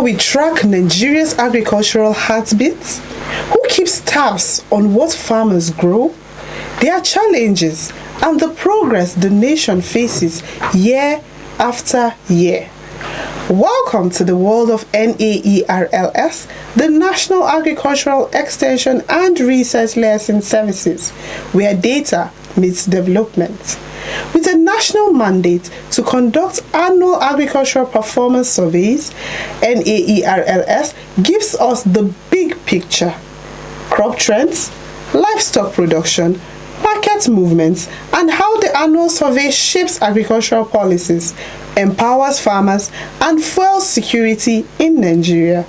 we track Nigeria's agricultural heartbeats, who keeps tabs on what farmers grow, their challenges, and the progress the nation faces year after year. Welcome to the world of NAERLS, the National Agricultural Extension and Research Liaison Services, where data meets development. With a national mandate to conduct annual agricultural performance surveys, NAERLS gives us the big picture: crop trends, livestock production, market movements, and how the annual survey shapes agricultural policies, empowers farmers, and fuels security in Nigeria.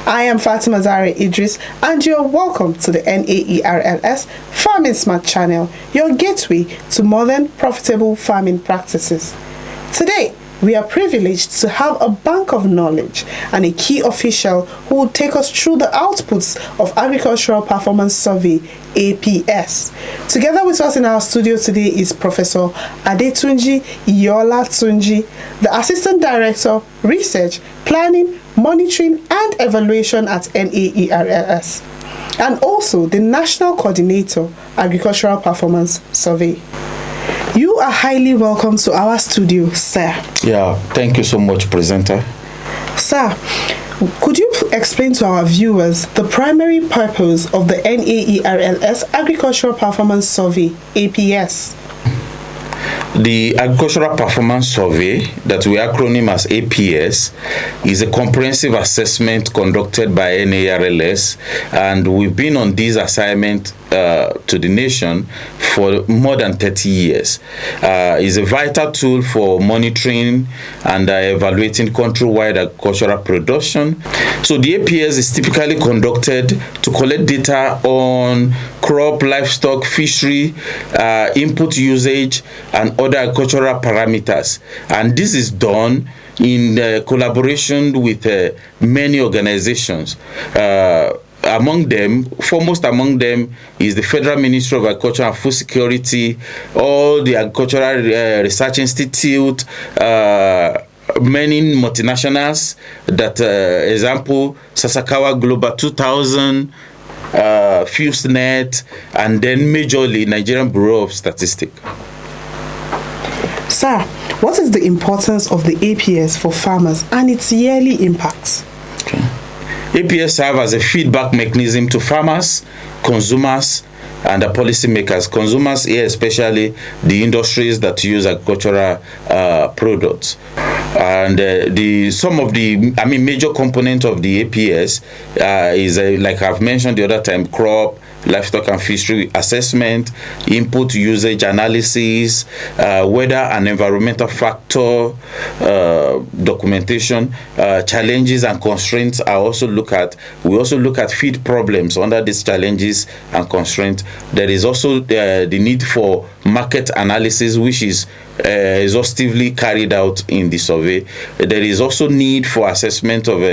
I am Fatima Zara Idris, and you're welcome to the NAERLS Farming Smart channel, your gateway to modern, profitable farming practices. Today, we are privileged to have a bank of knowledge and a key official who will take us through the outputs of Agricultural Performance Survey, APS. Together with us in our studio today is Professor Adetunji Iola Tunji, the Assistant Director, Research, Planning, Monitoring and Evaluation at NAERLS, and also the National Coordinator, Agricultural Performance Survey. You are highly welcome to our studio, sir. Yeah, thank you so much, presenter. Sir, could you explain to our viewers the primary purpose of the NAERLS Agricultural Performance Survey, APS? The Agricultural Performance Survey, that we acronym as APS, is a comprehensive assessment conducted by NAERLS, and we've been on this assignment to the nation for more than 30 years. It's a vital tool for monitoring and evaluating country-wide agricultural production. So the APS is typically conducted to collect data on crop, livestock, fishery, input usage, and other agricultural parameters. And this is done in collaboration with many organizations. Foremost among them is the Federal Ministry of Agriculture and Food Security, all the Agricultural Research Institute, many multinationals, example, Sasakawa Global 2000, FuseNet, and then majorly Nigerian Bureau of Statistics. Sir, what is the importance of the APS for farmers and its yearly impacts? Okay. APS serve as a feedback mechanism to farmers, consumers, and the policymakers. Consumers here, especially the industries that use agricultural products. And major component of the APS is, like I've mentioned the other time, crop, livestock and fishery assessment, input usage analysis, weather and environmental factor documentation, challenges and constraints are also looked at. We also look at feed problems under these challenges and constraints. There is also the need for market analysis, which is exhaustively carried out in the survey. There is also need for assessment of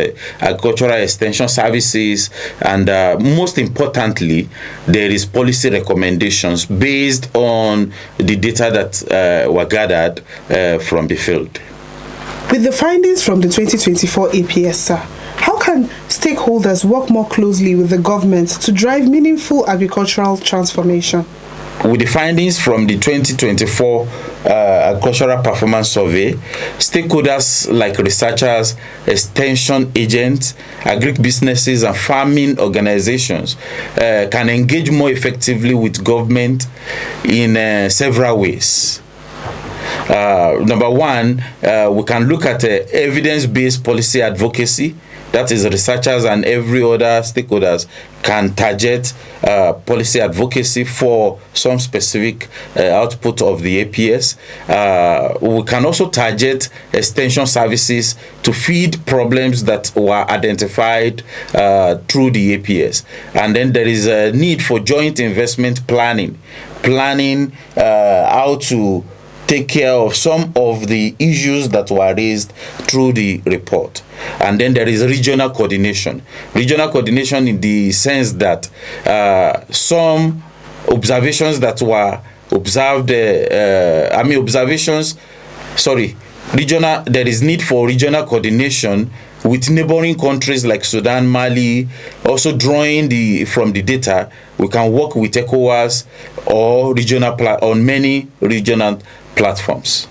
agricultural extension services, and most importantly, there is policy recommendations based on the data that were gathered from the field. With the findings from the 2024 APS, sir, how can stakeholders work more closely with the government to drive meaningful agricultural transformation? With the findings from the 2024 Agricultural Performance Survey, stakeholders like researchers, extension agents, agribusinesses, and farming organizations can engage more effectively with government in several ways. Number one, we can look at evidence-based policy advocacy. That is, researchers and every other stakeholders can target policy advocacy for some specific output of the APS. We can also target extension services to feed problems that were identified through the APS. And then there is a need for joint investment planning how to take care of some of the issues that were raised through the report. And then there is regional coordination. Regional coordination in the sense that some observations that were observed, there is need for regional coordination with neighboring countries like Sudan, Mali. Also drawing from the data, we can work with ECOWAS or on many regional platforms.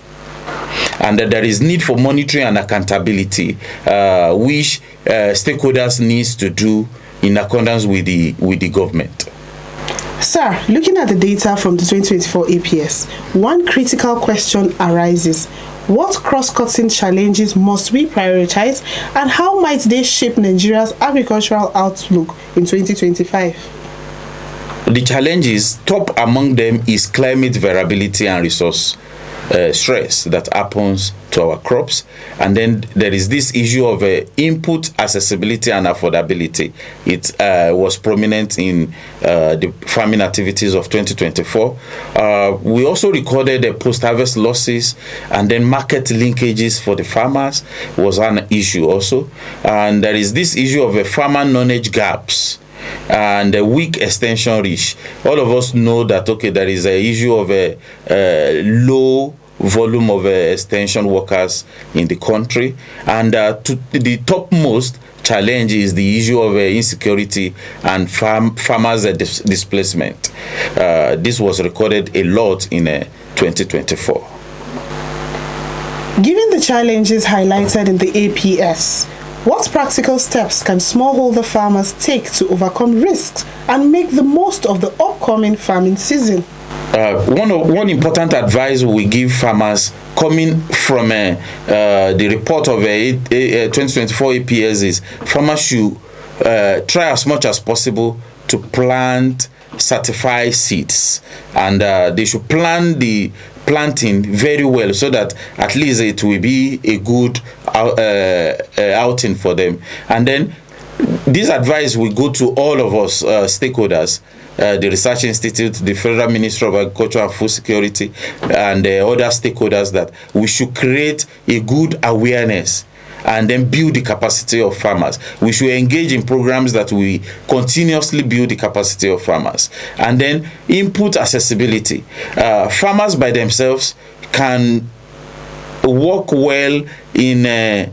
And there is need for monitoring and accountability, which stakeholders needs to do in accordance with the government. Sir, looking at the data from the 2024 APS, one critical question arises. What cross-cutting challenges must we prioritize, and how might they shape Nigeria's agricultural outlook in 2025? The challenges, top among them, is climate variability and resource stress that happens to our crops. And then there is this issue of input accessibility and affordability. It was prominent in the farming activities of 2024. We also recorded post-harvest losses, and then market linkages for the farmers was an issue also. And there is this issue of farmer knowledge gaps and a weak extension reach. All of us know that, okay, there is an issue of a low volume of extension workers in the country, and to the topmost challenge is the issue of insecurity and farmers displacement. This was recorded a lot in 2024. Given the challenges highlighted in the APS, what practical steps can smallholder farmers take to overcome risks and make the most of the upcoming farming season? One important advice we give farmers coming from the report of 2024 APS is farmers should try as much as possible to plant certified seeds, and they should plan the planting very well so that at least it will be a good outing for them. And then this advice will go to all of us stakeholders, the Research Institute, the Federal Ministry of Agriculture and Food Security, and other stakeholders, that we should create a good awareness and then build the capacity of farmers. We should engage in programs that we continuously build the capacity of farmers. And then input accessibility. Farmers by themselves can work well in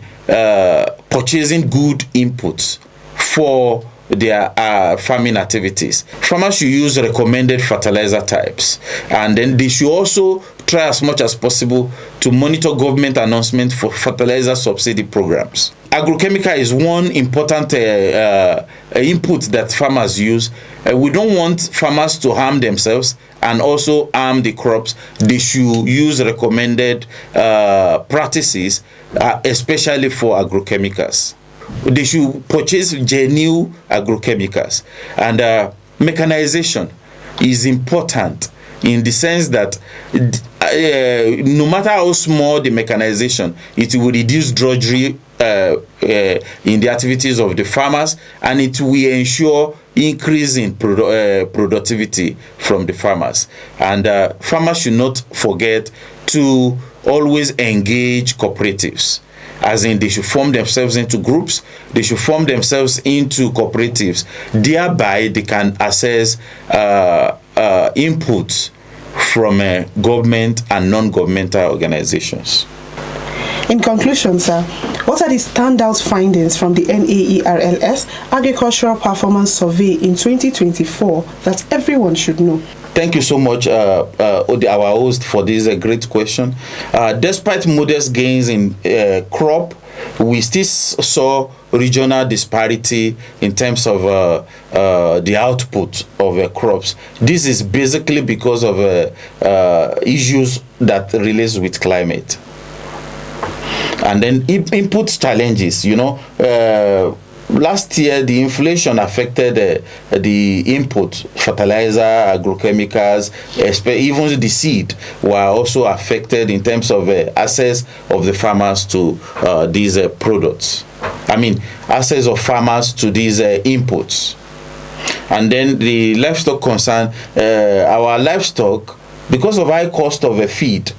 purchasing good inputs for their farming activities. Farmers should use recommended fertilizer types, and then they should also try as much as possible to monitor government announcement for fertilizer subsidy programs. Agrochemical is one important input that farmers use. We don't want farmers to harm themselves and also harm the crops. They should use recommended practices, especially for agrochemicals. They should purchase genuine agrochemicals. And mechanization is important in the sense that no matter how small the mechanization, it will reduce drudgery in the activities of the farmers, and it will ensure increase in productivity from the farmers. And farmers should not forget to always engage cooperatives, as in they should form themselves into groups, they should form themselves into cooperatives. Thereby they can access inputs from government and non-governmental organizations. In conclusion, sir, what are the standout findings from the NAERLS Agricultural Performance Survey in 2024 that everyone should know? Thank you so much, our host, for this great question. Despite modest gains in crop, we still saw regional disparity in terms of the output of crops. This is basically because of issues that relates with climate. And then input challenges, last year the inflation affected the input, fertilizer, agrochemicals, even the seed were also affected in terms of access of the farmers to these products. Access of farmers to these inputs. And then the livestock concern, our livestock, because of high cost of a feed,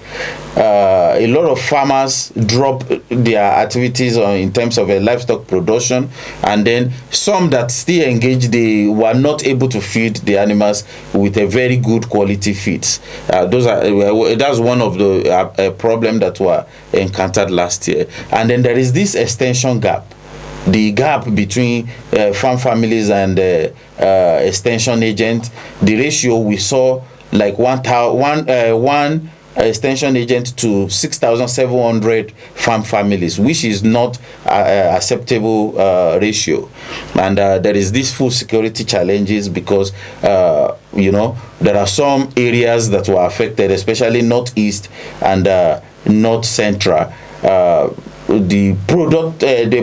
a lot of farmers drop their activities in terms of livestock production, and then some that still engage, they were not able to feed the animals with a very good quality feeds. That's one of the problem that were encountered last year. And then there is this extension gap the gap between farm families and extension agent, the ratio we saw like one extension agent to 6,700 farm families, which is not acceptable ratio. And there is this food security challenges because there are some areas that were affected, especially northeast and north central. The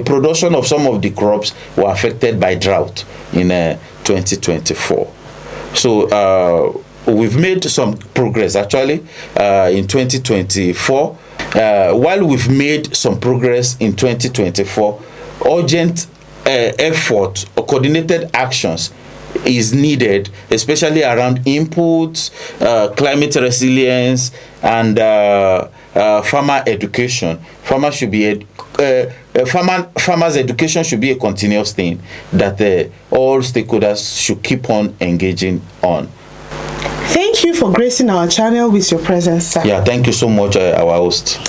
production of some of the crops were affected by drought in 2024. So we've made some progress actually in 2024. While we've made some progress in 2024, urgent effort or coordinated actions is needed, especially around inputs, climate resilience, and farmer education. Farmers education should be a continuous thing that all stakeholders should keep on engaging on. Thank you for gracing our channel with your presence, sir. Yeah, thank you so much, our host.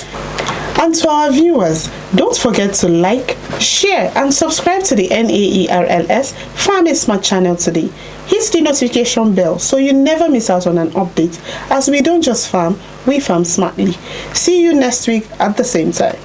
And to our viewers, don't forget to like, share, and subscribe to the NAERLS Farming Smart channel today. Hit the notification bell so you never miss out on an update, as we don't just farm, we farm smartly. See you next week at the same time.